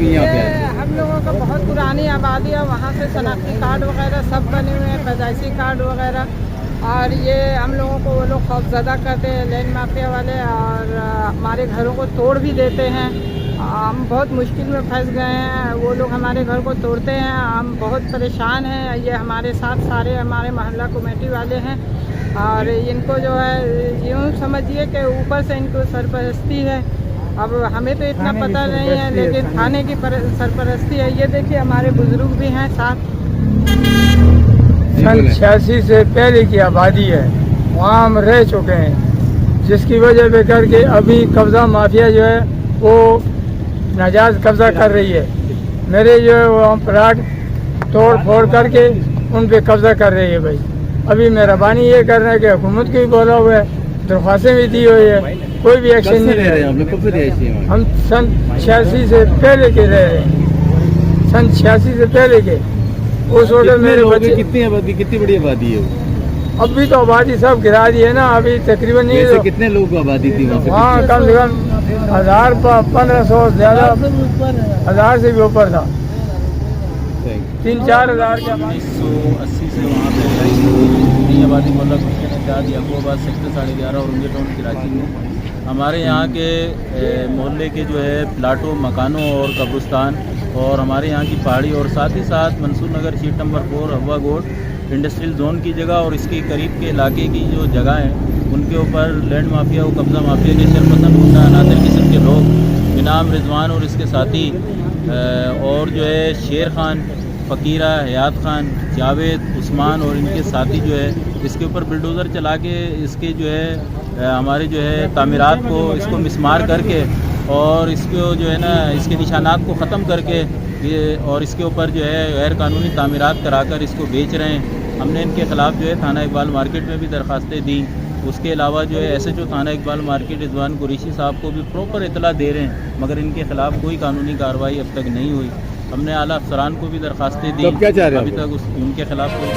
की यहाँ पे आए? हम लोगों का बहुत पुरानी आबादी है, वहाँ से शनाख्ती कार्ड वगैरह सब बने हुए हैं, पैदाइशी कार्ड वगैरह। और ये हम लोगों को वो लोग खौफजदा करते हैं लैंड माफिया वाले, और हमारे घरों को तोड़ भी देते हैं। हम बहुत मुश्किल में फंस गए हैं, वो लोग हमारे घर को तोड़ते हैं, हम बहुत परेशान हैं। ये हमारे साथ सारे हमारे मोहल्ला कमेटी वाले हैं, और इनको जो है यूँ समझिए कि ऊपर से इनको सरपरस्ती है। अब हमें तो इतना पता नहीं है, लेकिन थाने की सरपरस्ती है। ये देखिए हमारे बुजुर्ग भी हैं साथ। सन 86 से पहले की आबादी है, वहाँ हम रह चुके हैं, जिसकी वजह पे करके अभी कब्जा माफिया जो है वो नाजायज कब्जा कर रही है। मेरे जो है वो प्लाट तोड़ फोड़ करके उन पे कब्जा कर रही है भाई। अभी मेहरबानी ये कर रहे हैं कि हुकूमत को भी बोला हुआ है, दरख्वास्तें भी दी हुई है, कोई भी एक्शन नहीं ले रहे हैं। हम सन 86 से पहले के रह रहे हैं, सन 86 से पहले के। उस वक्त मेरे बच्चे कितनी आबादी, कितनी बड़ी आबादी है वो? अभी तो आबादी सब गिरा दी है ना, अभी तकरीबन नहीं वैसे कितने लोगों की आबादी थी वहाँ पे? वहाँ कम से कम 1000-1500 ज्यादा, 1000 से भी ऊपर था, 3-4 हज़ार के। 1980 से वहाँ पे नई आबादी मोहल्ला खुशकिन याकूबाबाद सेक्टर 11.5 और उनके टाउन कराची में हमारे यहाँ के मोहल्ले के जो है प्लाटों, मकानों और कब्रिस्तान और हमारे यहाँ की पहाड़ी और साथ ही साथ मंसूर नगर शीट नंबर 4 हवा गोड इंडस्ट्रियल जोन की जगह और इसके करीब के इलाके की जो जगह हैं उनके ऊपर लैंड माफिया और कब्ज़ा माफिया के शरपसंद गुंडा नादिर किस्म के लोग इनाम रिजवान और इसके साथी और जो है शेर खान, फ़कीरा, हयात खान, जावेद, उस्मान और इनके साथी जो है इसके ऊपर बुलडोज़र चला के इसके जो है हमारे जो है तामीरात को इसको मिसमार करके और इसको जो है ना इसके निशानात को ख़त्म करके ये और इसके ऊपर जो है गैर कानूनी तामीरात कराकर इसको बेच रहे हैं। हमने इनके ख़िलाफ़ जो है थाना इकबाल मार्केट में भी दरख्वास्तें दी। उसके अलावा जो है SHO थाना इकबाल मार्केट रिजवान कुरैशी साहब को भी प्रॉपर इतला दे रहे हैं, मगर इनके ख़िलाफ़ कोई कानूनी कार्रवाई अब तक नहीं हुई। हमने आला अफसरान को भी दरख्वास्तें दी, क्या चाह रहे हैं अभी तक उनके ख़िलाफ़ कोई